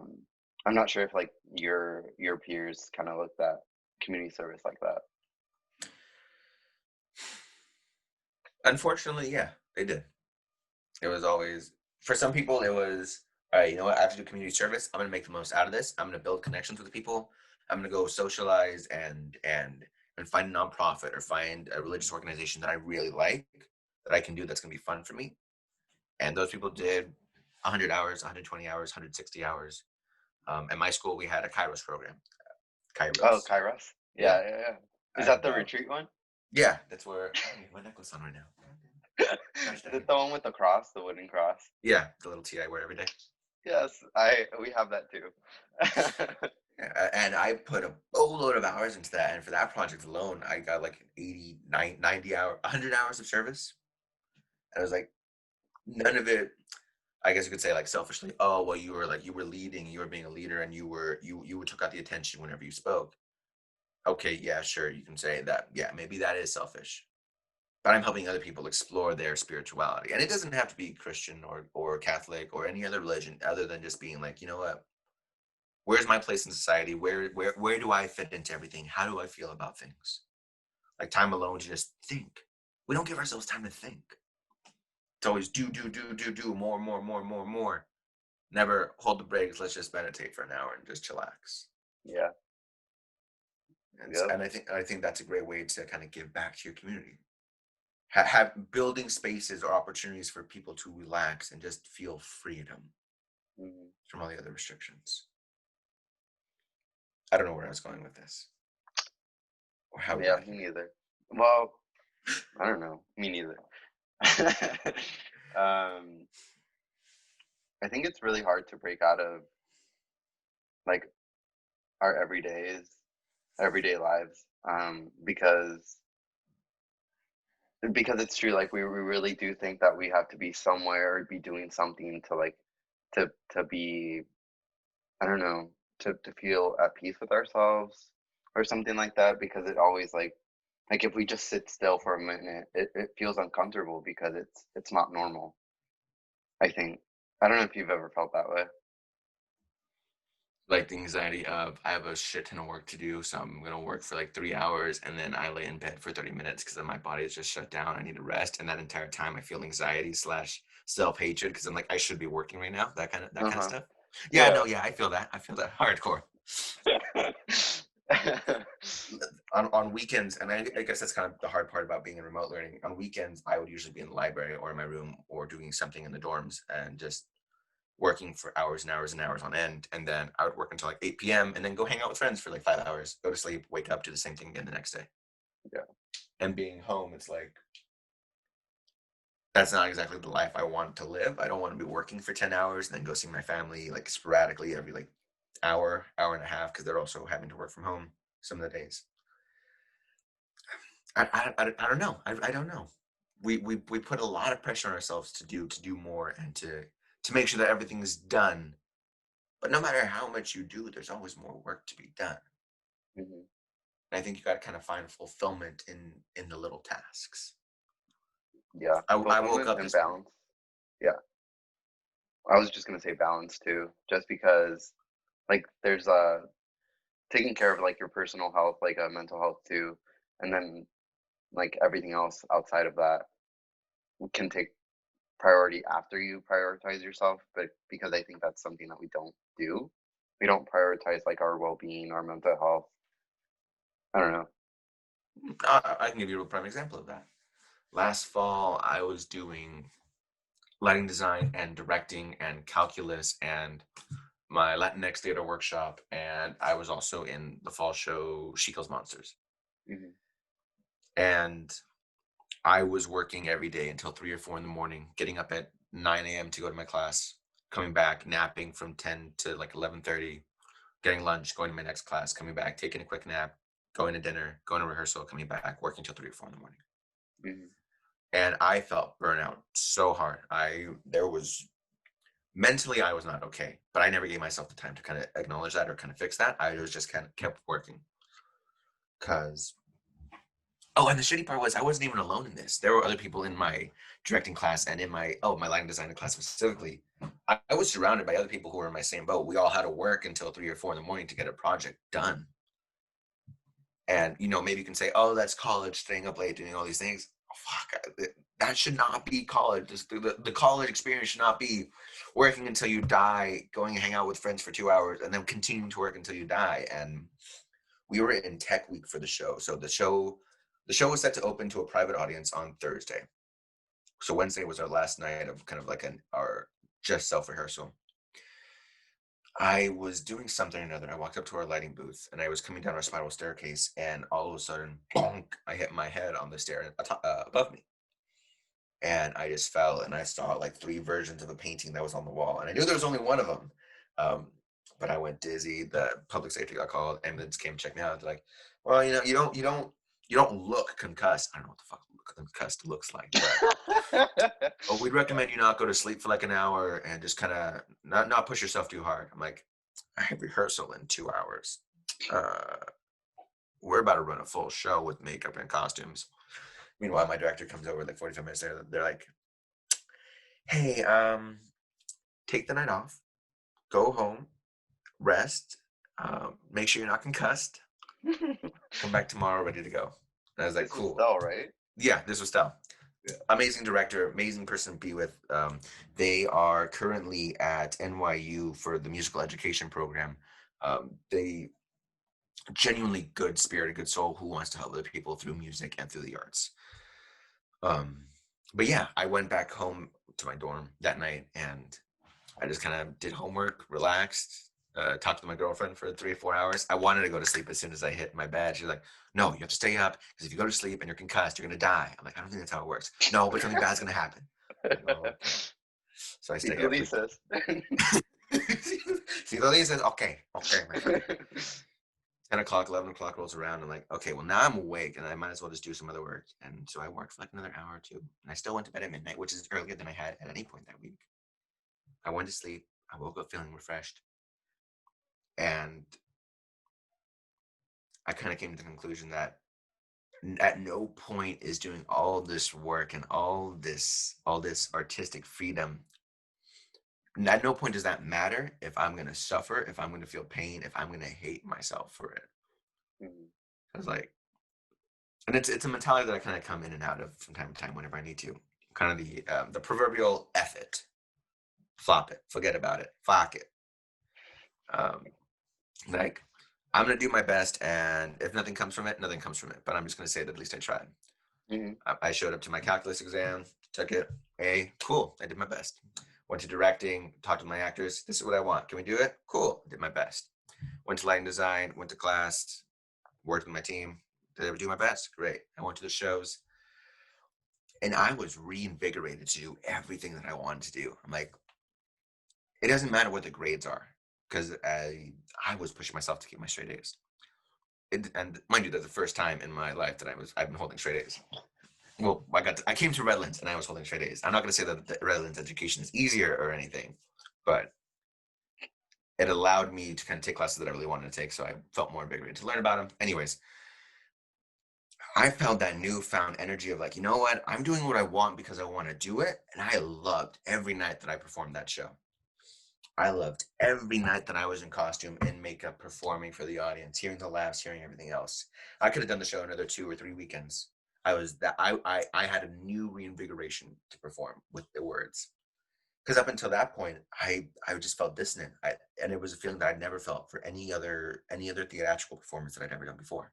I'm not sure if like your peers kind of looked at community service like that. Unfortunately, yeah, they did. It was always, for some people, it was, all right, you know what? I have to do community service. I'm going to make the most out of this. I'm going to build connections with people. I'm going to go socialize and find a nonprofit or find a religious organization that I really like that I can do that's going to be fun for me. And those people did 100 hours, 120 hours, 160 hours. At my school, we had a Kairos program. Kairos. Oh, Kairos. Yeah. Is that the retreat one? Yeah, that's where I have my necklace on right now. Is it the one with the cross, the wooden cross? Yeah, the little tee I wear every day. Yes, we have that too. And I put a boatload of hours into that, and for that project alone, I got like 80, 90 hours, 100 hours of service. And I was like, none of it, I guess you could say like selfishly, oh, well, you were leading, you were being a leader, and you took out the attention whenever you spoke. Okay, yeah, sure, you can say that. Yeah, maybe that is selfish. But I'm helping other people explore their spirituality. And it doesn't have to be Christian or Catholic or any other religion other than just being like, you know what? Where's my place in society? Where do I fit into everything? How do I feel about things? Like time alone to just think. We don't give ourselves time to think. It's always do, more. Never hold the brakes. Let's just meditate for an hour and just chillax. Yeah. And I think that's a great way to kind of give back to your community. Have building spaces or opportunities for people to relax and just feel freedom from all the other restrictions. I don't know where I was going with this. Or how me neither. Well, I don't know. Me neither. I think it's really hard to break out of like our everyday lives, because it's true. Like we really do think that we have to be somewhere or be doing something to like to be, I don't know, to feel at peace with ourselves or something like that, because it always like if we just sit still for a minute, it feels uncomfortable because it's not normal, I think. I don't know if you've ever felt that way. Like the anxiety of I have a shit ton of work to do, so I'm gonna work for like 3 hours and then I lay in bed for 30 minutes because then my body is just shut down. I need to rest, and that entire time I feel anxiety slash self-hatred because I'm like I should be working right now. That kind of Uh-huh. stuff. Yeah, Yeah. no, yeah, I feel that. I feel that hardcore. On weekends, and I guess that's kind of the hard part about being in remote learning. On weekends, I would usually be in the library or in my room or doing something in the dorms and just working for hours and hours and hours on end. And then I would work until like 8 p.m. and then go hang out with friends for like 5 hours, go to sleep, wake up, do the same thing again the next day. Yeah. And being home, it's like, that's not exactly the life I want to live. I don't want to be working for 10 hours and then go see my family like sporadically every like hour and a half, because they're also having to work from home some of the days. I don't know. I don't know. We put a lot of pressure on ourselves to do more and to make sure that everything is done. But no matter how much you do, there's always more work to be done. Mhm. And I think you got to kind of find fulfillment in the little tasks. Yeah. I woke Fulfillment up and this morning. balance. Yeah. I was just gonna say balance too, just because like there's taking care of like your personal health, like mental health too, and then like everything else outside of that can take priority after you prioritize yourself. But because I think that's something that we don't do, we don't prioritize like our well-being, our mental health. I don't know. I can give you a prime example of that. Last fall, I was doing lighting design and directing and calculus and my Latinx theater workshop, and I was also in the fall show She Kills Monsters. Hmm. And I was working every day until 3 or 4 in the morning, getting up at 9 a.m. to go to my class, coming back, napping from 10 to like 11:30, getting lunch, going to my next class, coming back, taking a quick nap, going to dinner, going to rehearsal, coming back, working till 3 or 4 in the morning. Hmm. And I felt burnout so hard. Mentally, I was not okay, but I never gave myself the time to kind of acknowledge that or kind of fix that. I was just kind of kept working because, oh, and the shitty part was I wasn't even alone in this. There were other people in my directing class and in my lighting design class specifically. I was surrounded by other people who were in my same boat. We all had to work until 3 or 4 in the morning to get a project done. And, maybe you can say, oh, that's college, staying up late, doing all these things. Oh, fuck, that should not be college. The college experience should not be working until you die, going and hang out with friends for 2 hours, and then continuing to work until you die. And we were in tech week for the show. So the show was set to open to a private audience on Thursday. So Wednesday was our last night of kind of like our just self-rehearsal. I was doing something or another. I walked up to our lighting booth and I was coming down our spiral staircase, and all of a sudden, bonk, I hit my head on the stair above me. And I just fell, and I saw like 3 versions of a painting that was on the wall. And I knew there was only one of them. Um, but I went dizzy. The public safety got called. Ambulance came to check me out. They're like, well, you don't look concussed. I don't know what the fuck concussed looks like, but we'd recommend you not go to sleep for like an hour and just kind of not push yourself too hard. I'm like, I have rehearsal in 2 hours. Uh, we're about to run a full show with makeup and costumes. Meanwhile, my director comes over like 45 minutes later. They're like, hey, take the night off, go home, rest, make sure you're not concussed, come back tomorrow ready to go. And I was like, This was cool. Stell, right? Yeah, this was Stell. Yeah. Amazing director, amazing person to be with. They are currently at NYU for the musical education program. They genuinely good spirited, good soul who wants to help other people through music and through the arts. But yeah, I went back home to my dorm that night and I just kind of did homework, relaxed, talked to my girlfriend for 3 or 4 hours. I wanted to go to sleep as soon as I hit my bed. She's like, no, you have to stay up because if you go to sleep and you're concussed, you're going to die. I'm like, I don't think that's how it works. No, but something bad's going to happen. Like, oh, okay. So I Si stay tú up. dices. Si lo dices, okay, my friend. 10 o'clock, 11 o'clock rolls around and like, okay, well now I'm awake and I might as well just do some other work. And so I worked for like another hour or two and I still went to bed at midnight, which is earlier than I had at any point that week. I went to sleep. I woke up feeling refreshed. And I kind of came to the conclusion that at no point is doing all this work and all this artistic freedom, at no point does that matter if I'm going to suffer, if I'm going to feel pain, if I'm going to hate myself for it. I was like, and it's a mentality that I kind of come in and out of from time to time whenever I need to. Kind of the proverbial F it, flop it, forget about it, fuck it. Like, I'm going to do my best, and if nothing comes from it, nothing comes from it. But I'm just going to say that at least I tried. I showed up to my calculus exam, took it, A, cool, I did my best. Went to directing, talked to my actors, this is what I want, can we do it? Cool, I did my best. Went to lighting design, went to class, worked with my team, did I do my best? Great. I went to the shows, and I was reinvigorated to do everything that I wanted to do. I'm like, it doesn't matter what the grades are, because I was pushing myself to keep my straight A's. And mind you, that's the first time in my life that I've been holding straight A's. Well, I came to Redlands and I was holding straight A's. I'm not going to say that the Redlands education is easier or anything, but it allowed me to kind of take classes that I really wanted to take, so I felt more invigorated to learn about them. Anyways, I found that newfound energy of like, you know what? I'm doing what I want because I want to do it, and I loved every night that I performed that show. I loved every night that I was in costume, in makeup, performing for the audience, hearing the laughs, hearing everything else. I could have done the show another 2 or 3 weekends. I had a new reinvigoration to perform with the words. Because up until that point, I just felt dissonant. And it was a feeling that I'd never felt for any other theatrical performance that I'd ever done before.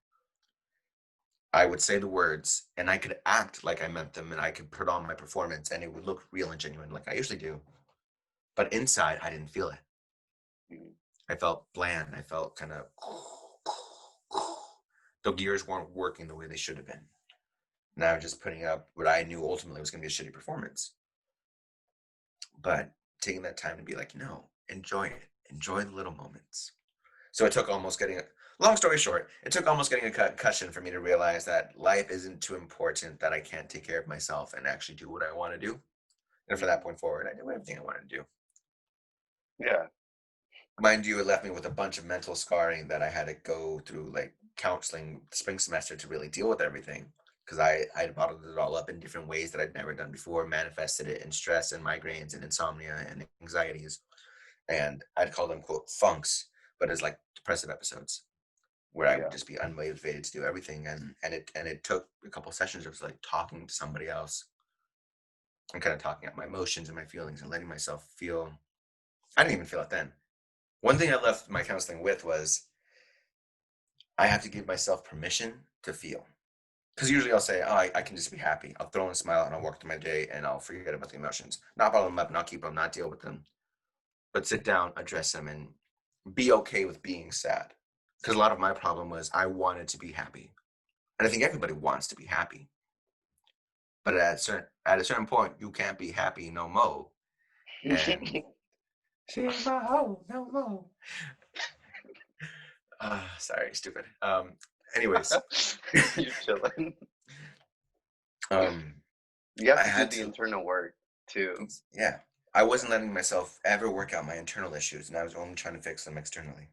I would say the words, and I could act like I meant them, and I could put on my performance, and it would look real and genuine like I usually do. But inside, I didn't feel it. I felt bland. I felt kind of, the gears weren't working the way they should have been. And I was just putting up what I knew ultimately was going to be a shitty performance. But taking that time to be like, no, enjoy it. Enjoy the little moments. So it took almost getting long story short, it took almost getting a concussion for me to realize that life isn't too important, that I can't take care of myself and actually do what I want to do. And from that point forward, I did everything I wanted to do. Yeah. Mind you, it left me with a bunch of mental scarring that I had to go through, like counseling spring semester, to really deal with everything. Because I bottled it all up in different ways that I'd never done before, manifested it in stress and migraines and insomnia and anxieties. And I'd call them, quote, funks, but it's like depressive episodes where I would just be unmotivated to do everything. And it took a couple sessions of like talking to somebody else and kind of talking out my emotions and my feelings and letting myself feel. I didn't even feel it then. One thing I left my counseling with was I have to give myself permission to feel. Because usually I'll say, oh, I can just be happy. I'll throw in a smile and I'll walk through my day and I'll forget about the emotions. Not bottle them up, not keep them, not deal with them. But sit down, address them, and be okay with being sad. Because a lot of my problem was I wanted to be happy. And I think everybody wants to be happy. But at a certain point, you can't be happy no more. And she's my hoe, no more. Sorry, stupid. Anyways. You're chilling. You have to do the internal work too. Yeah. I wasn't letting myself ever work out my internal issues, and I was only trying to fix them externally.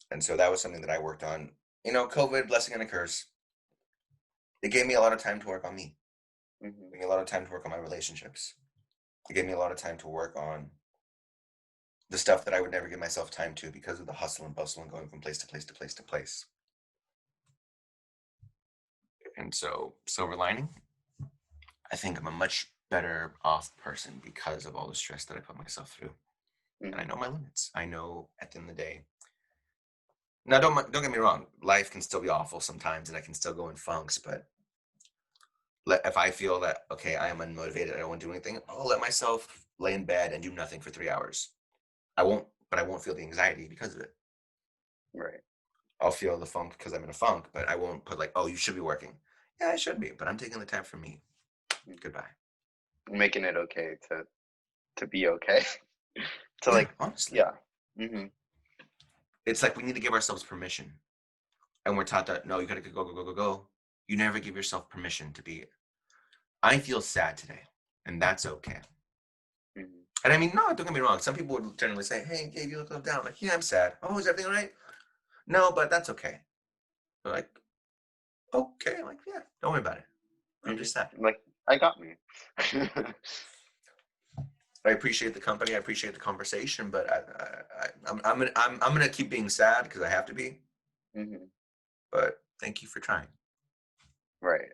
And so that was something that I worked on. You know, COVID, blessing and a curse. It gave me a lot of time to work on me. It gave me a lot of time to work on my relationships. It gave me a lot of time to work on the stuff that I would never give myself time to because of the hustle and bustle and going from place to place to place to place. And so, silver lining, I think I'm a much better off person because of all the stress that I put myself through. And I know my limits. I know at the end of the day. Now, don't get me wrong. Life can still be awful sometimes, and I can still go in funks. But if I feel that, okay, I am unmotivated, I don't want to do anything, I'll let myself lay in bed and do nothing for 3 hours. I won't feel the anxiety because of it. Right. I'll feel the funk because I'm in a funk, but I won't put like, oh, you should be working. Yeah, I should be, but I'm taking the time for me. Goodbye. Making it okay to be okay. To like, honestly. Yeah. It's like we need to give ourselves permission. And we're taught that, no, you gotta go. You never give yourself permission to be. I feel sad today, and that's okay. And I mean, no, don't get me wrong. Some people would generally say, "Hey, Gabe, you look a little down." I'm like, yeah, I'm sad. Oh, is everything all right? No, but that's okay. They're like, okay. I'm like, yeah, don't worry about it. I'm just sad. Like, I got me. I appreciate the company. I appreciate the conversation, but I'm gonna keep being sad because I have to be. But thank you for trying. Right.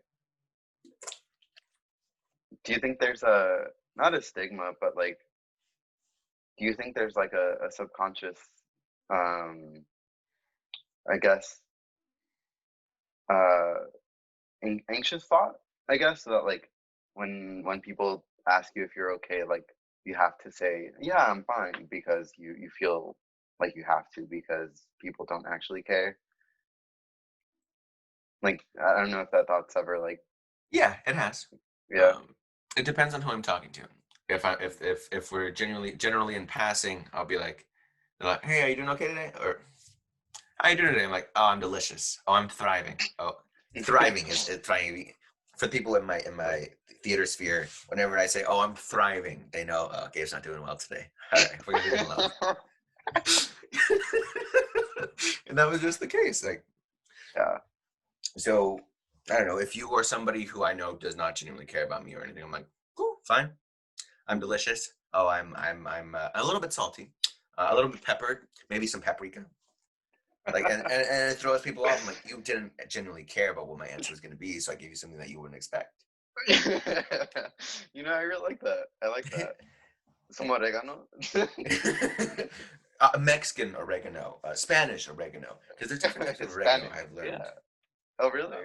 Do you think there's not a stigma, but like, do you think there's like a subconscious, I guess, uh, anxious thought, I guess, that like when people ask you if you're okay, like you have to say, yeah, I'm fine, because you feel like you have to, because people don't actually care. Like, I don't know if that thought's ever like, Yeah, it has. yeah. It depends on who I'm talking to. If we're generally in passing, I'll be like, they're like, hey, are you doing okay today? Or how you doing today? I'm like, oh, I'm delicious. Oh, I'm thriving. Oh, thriving is thriving. For people in my theater sphere, whenever I say, oh, I'm thriving, they know, oh, Gabe's not doing well today. All right, we're gonna leave him alone. And that was just the case. Like, Yeah. so I don't know, if you are somebody who I know does not genuinely care about me or anything, I'm like, cool, fine. I'm delicious. Oh, I'm a little bit salty, a little bit peppered, maybe some paprika. Like, and it throws people off. I'm like, you didn't genuinely care about what my answer was going to be, so I gave you something that you wouldn't expect. You know, I really like that. I like that. Some oregano. Mexican oregano, Spanish oregano, because there's different types of oregano Spanish. I've learned. Yeah. Oh, really?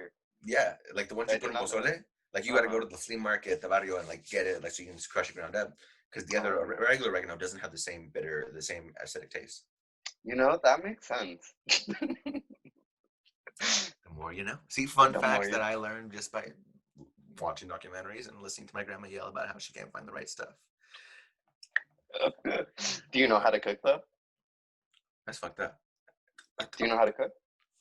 Yeah, like the ones I you put did in not know. pozole. Like you got to go to the flea market, the barrio, and like get it, like so you can just crush it ground up. Because the other regular oregano doesn't have the same acidic taste. You know, that makes sense. The more you know. See, fun The facts more that I learned just by watching documentaries and listening to my grandma yell about how she can't find the right stuff. Do you know how to cook though? That's fucked up. Do you know how to cook?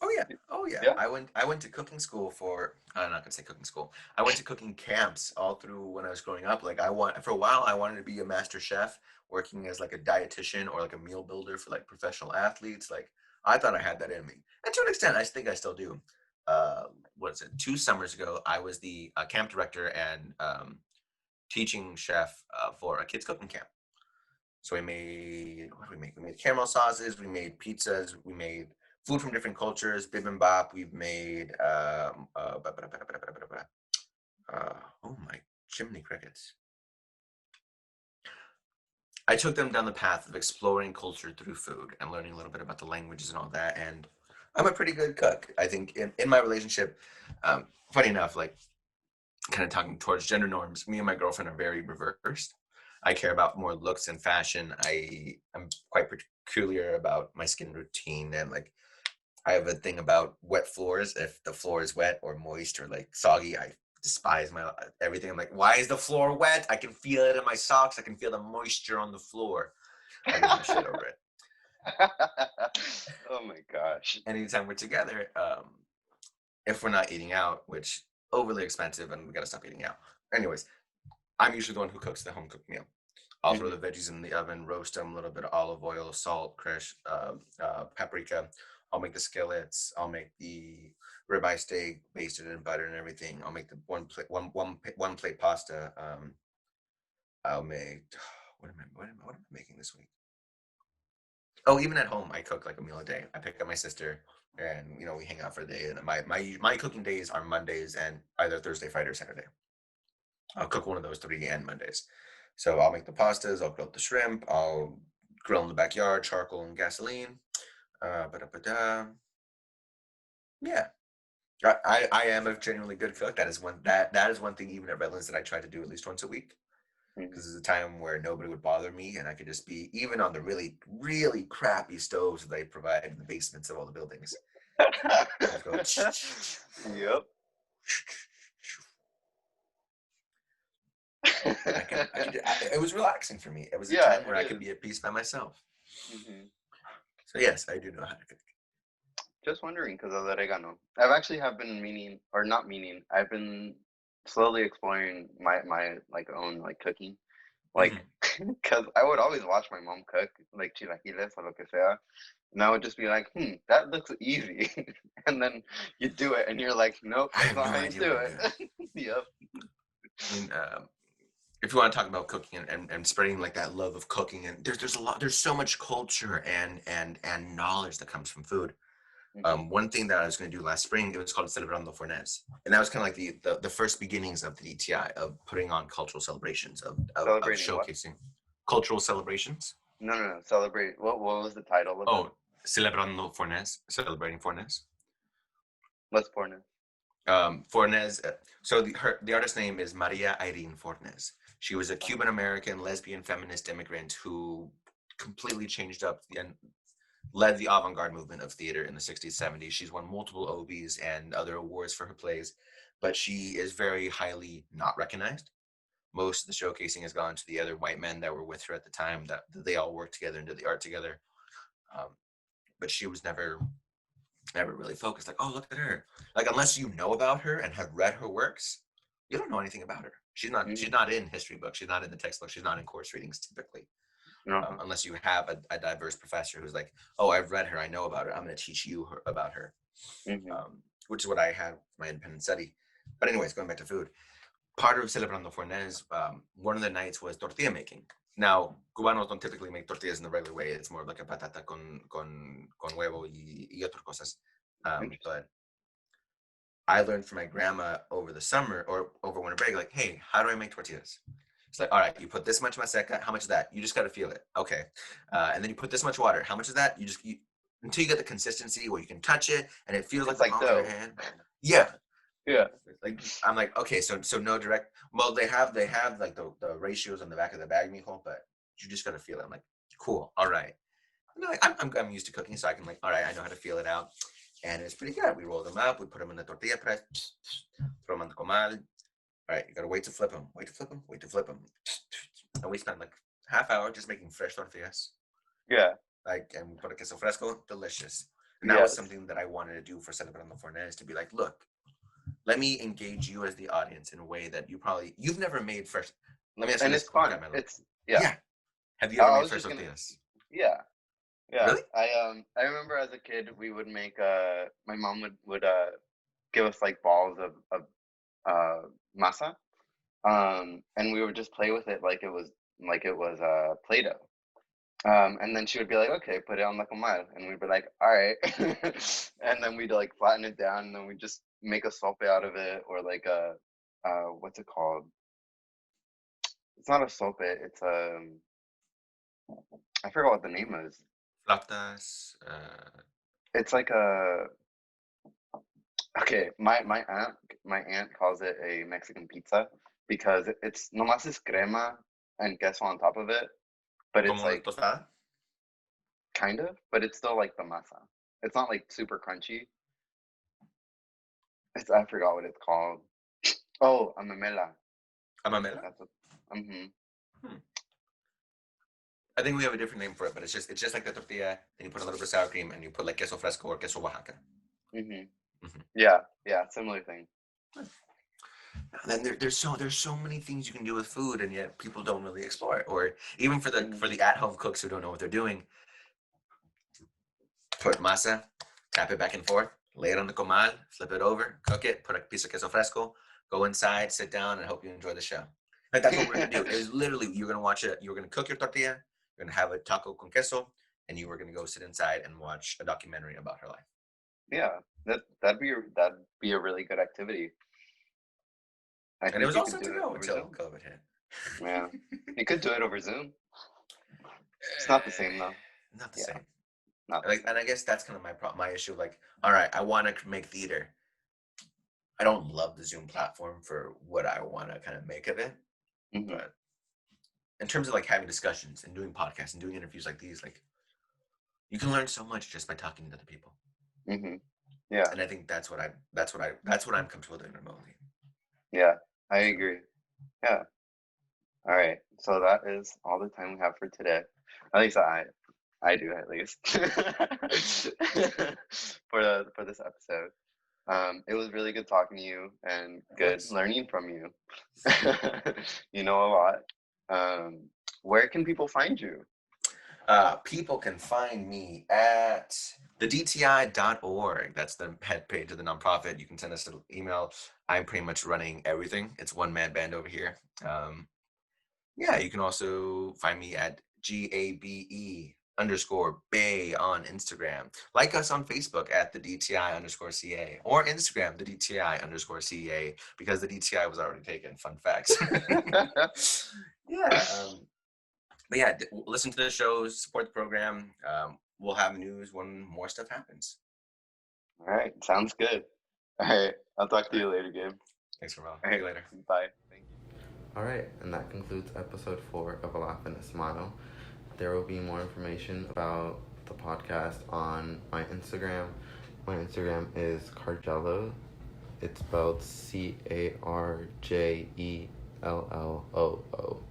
Oh yeah. Oh yeah. Yeah? I went to cooking school for I'm not gonna say cooking school. I went to cooking camps all through when I was growing up. Like for a while I wanted to be a master chef, working as like a dietitian or like a meal builder for like professional athletes. Like I thought I had that in me. And to an extent I think I still do. What is it? 2 summers ago I was the camp director and teaching chef for a kids cooking camp. So we made, what did we make? We made caramel sauces, we made pizzas, we made food from different cultures, bibimbap, we've made, oh my chimney crickets. I took them down the path of exploring culture through food and learning a little bit about the languages and all that. And I'm a pretty good cook. I think in my relationship, funny enough, like kind of talking towards gender norms, me and my girlfriend are very reversed. I care about more looks and fashion. I'm quite peculiar about my skin routine, and like I have a thing about wet floors. If the floor is wet or moist or like soggy, I despise my everything. I'm like, why is the floor wet? I can feel it in my socks. I can feel the moisture on the floor. I lose my shit over it. Oh my gosh. Anytime we're together, if we're not eating out, which overly expensive and we gotta stop eating out. Anyways, I'm usually the one who cooks the home cooked meal. I'll throw the veggies in the oven, roast them, a little bit of olive oil, salt, crush, paprika. I'll make the skillets. I'll make the ribeye steak basted in butter and everything. I'll make the one plate pasta. I'll make what am I making this week? Oh, even at home, I cook like a meal a day. I pick up my sister, and we hang out for a day. And my cooking days are Mondays and either Thursday, Friday, or Saturday. I'll cook one of those 3 and Mondays. So I'll make the pastas, I'll grill the shrimp, I'll grill in the backyard, charcoal and gasoline. Yeah. I am a genuinely good cook. That is one thing even at Redlands that I try to do at least once a week. Because it's a time where nobody would bother me and I could just be even on the really, really crappy stoves that they provide in the basements of all the buildings. Yep. It was relaxing for me. It was a time where I could be at peace by myself. So yes, I do know how to cook. Just wondering because of the oregano. I've been meaning, or not meaning, I've been slowly exploring my like own like cooking. Like because I would always watch my mom cook, like chilaquiles or lo que sea, and I would just be like, that looks easy. And then you do it, and you're like, nope, I that's have not no how you idea do what I'm doing. it. Yep. I mean, if you want to talk about cooking and spreading like that love of cooking, and there's so much culture and knowledge that comes from food. Mm-hmm. One thing that I was going to do last spring, it was called Celebrando Fornes, and that was kind of like the first beginnings of the DTI, of putting on cultural celebrations, of Celebrating what? showcasing cultural celebrations. No. Celebrate. What was the title of it? Oh, Celebrando Fornes, celebrating Fornes. What's porno? Fornes. So the artist's name is Maria Irene Fornes. She was a Cuban American lesbian feminist immigrant who completely changed up and led the avant-garde movement of theater in the 60s, 70s. She's won multiple Obies and other awards for her plays, but she is very highly not recognized. Most of the showcasing has gone to the other white men that were with her at the time, that they all worked together and did the art together. But she was never really focused. Like, oh, look at her. Like, unless you know about her and have read her works, you don't know anything about her. She's not in history books. She's not in the textbook. She's not in course readings typically. Unless you have a diverse professor who's like, oh, I've read her, I know about her, I'm going to teach you about her, which is what I had for my independent study. But anyways, going back to food, part of Celebrando Fornes, one of the nights was tortilla making. Now, Cubanos don't typically make tortillas in the regular way. It's more like a patata con huevo y otras cosas. But I learned from my grandma over the summer or over winter break, like, hey, how do I make tortillas? It's like, all right, you put this much maseca. How much is that? You just got to feel it. Okay. And then you put this much water. How much is that? Until you get the consistency where you can touch it and it feels like the palm of your hand. Yeah. Yeah. Like, I'm like, okay, so no direct. Well, they have like the ratios on the back of the bag, mijo, but you just got to feel it. I'm like, cool. All right. I'm used to cooking, so I can like, all right, I know how to feel it out. And it's pretty good. We roll them up. We put them in the tortilla press. Throw them on the comal. All right, you gotta wait to flip them. And we spent like half hour just making fresh tortillas. Yeah. Like, and we put a queso fresco, delicious. And that was something that I wanted to do for Celebrando Fornes, to be like, look, let me engage you as the audience in a way that you've never made fresh. Let me ask you this. And it's fun. Carmelo. It's yeah. Have you ever made fresh tortillas? Yeah. Really? I remember as a kid we would make my mom would give us like balls of masa, and we would just play with it like it was Play-Doh. And then she would be like, okay, put it on the comal, and we'd be like, all right. And then we'd like flatten it down, and then we'd just make a sope out of it, or like a what's it called? It's not a sope, it's I forgot what the name is. Flautas. It's like a okay, my aunt calls it a Mexican pizza because it's nomás es crema and queso on top of it, but it's like tostada? kind of, but it's still like the masa. It's not like super crunchy. I forgot what it's called. Oh, a memela. A mamela? That's I think we have a different name for it, but it's just like the tortilla. Then you put a little bit of sour cream, and you put like queso fresco or queso Oaxaca. Yeah, similar thing. And then there's so many things you can do with food, and yet people don't really explore it. Or even for the at-home cooks who don't know what they're doing, put masa, tap it back and forth, lay it on the comal, flip it over, cook it, put a piece of queso fresco, go inside, sit down, and hope you enjoy the show. Like, that's what we're gonna do. It was literally, you're gonna watch it. You're gonna cook your tortilla. You're gonna have a taco con queso, and you were gonna go sit inside and watch a documentary about her life. Yeah, that'd be a really good activity. And it was awesome to go until COVID hit. Yeah, you could do it over Zoom. It's not the same though. Not the same. And I guess that's kind of my issue. Like, all right, I want to make theater. I don't love the Zoom platform for what I want to kind of make of it, but in terms of like having discussions and doing podcasts and doing interviews like these, like, you can learn so much just by talking to other people. Yeah, and I think that's what I'm comfortable doing remotely. Yeah, I agree. Yeah. All right. So that is all the time we have for today. At least I do at least for this episode. It was really good talking to you and good learning from you. You know a lot. where can people find you? People can find me at thedti.org. That's the head page of the nonprofit. You can send us an email. I'm pretty much running everything. It's one man band over here. Yeah, you can also find me at GABE_Bay on Instagram. Like us on Facebook at the DTI_CA or Instagram, the DTI_CA, because the DTI was already taken. Fun facts. Yeah. But yeah, listen to the shows, support the program. We'll have news when more stuff happens. All right, sounds good. All right, I'll talk to you later, Gabe. Thanks, Carmelo. All See right, you later. bye. Thank you. All right, and that concludes episode 4 of A Laugh and a Smile. There will be more information about the podcast on my Instagram. My Instagram is Cargello. It's spelled CARJELLOO.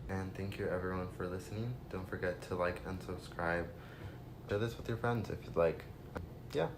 And thank you everyone for listening. Don't forget to like and subscribe. Share this with your friends if you'd like. Yeah.